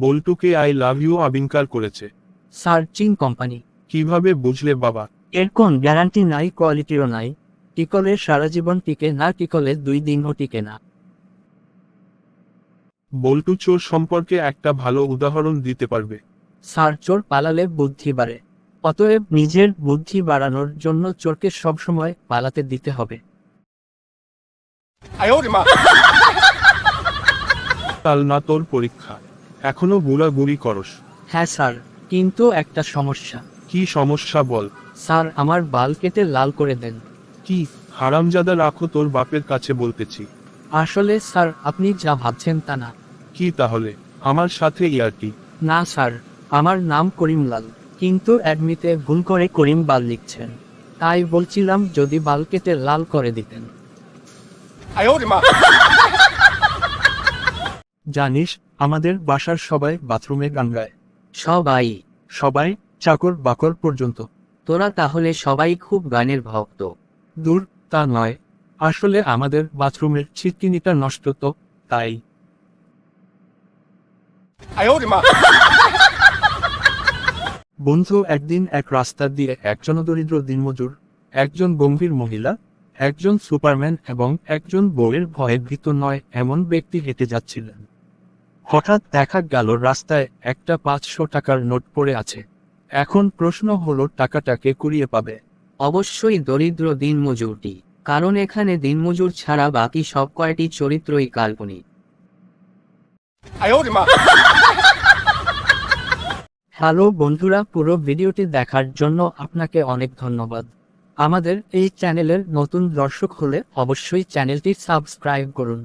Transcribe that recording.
বল্টুকে I love you আবিষ্কার করেছে? Searching company. কিভাবে বুঝলে বাবা? এর কোন গ্যারান্টি নাই, কোয়ালিটিও নাই। টিকলে সারা জীবন টিকে না, টিকলে 2 দিনও টিকে না। বল্টু চোর সম্পর্কে একটা ভালো উদাহরণ দিতে পারবে? স্যার, চোর পালালে বুদ্ধি বাড়ে। অতএব নিজের বুদ্ধি বাড়ানোর জন্য চোরকে সবসময় পালাতে দিতে হবে। কাল না তোর পরীক্ষা, এখনো গুড়াগুড়ি করস? হ্যাঁ স্যার, কিন্তু একটা সমস্যা। কি সমস্যা বল? স্যার, আমার বাল কেটে লাল করে দেন। কি হারামজাদা, রাখো, তোর বাপের কাছে বলতেছি। আসলে স্যার, আপনি যা ভাবছেন তা না। কি তাহলে? আমার সাথে ইয়ার্কি? না স্যার, আমার নাম করিমলাল, কিন্তু অ্যাডমিতে ভুল করে করিম বাল লিখছেন। তাই বলছিলাম যদি বাল কেটে লাল করে দিতেন। জানিস, আমাদের বাসার সবাই বাথরুমে গান গায়। সবাই? সবাই, চাকর বাকর পর্যন্ত। তোরা তাহলে সবাই খুব গানের ভক্ত? দূর, তা নয়। আসলে আমাদের বাথরুমের ছিটকিনিটা নষ্ট তো, তাই। বন্ধু, একদিন এক রাস্তা দিয়ে একজন দরিদ্র দিনমজুর, একজন গম্ভীর মহিলা, একজন সুপারম্যান এবং একজন বউয়ের ভয়ে ভীত নয় এমন ব্যক্তি হেঁটে যাচ্ছিলেন। হঠাৎ দেখা গেল রাস্তায় একটা 500 টাকার নোট পড়ে আছে। এখন প্রশ্ন হলো, টাকাটা কে কুড়িয়ে পাবে? অবশ্যই দরিদ্র দিনমজুরটি, কারণ এখানে দিনমজুর ছাড়া বাকি সব কয়টি চরিত্রই কাল্পনিক। হ্যালো বন্ধুরা, পুরো ভিডিওটি দেখার জন্য আপনাকে অনেক ধন্যবাদ। আমাদের এই চ্যানেলের নতুন দর্শক হলে অবশ্যই চ্যানেলটি সাবস্ক্রাইব করুন।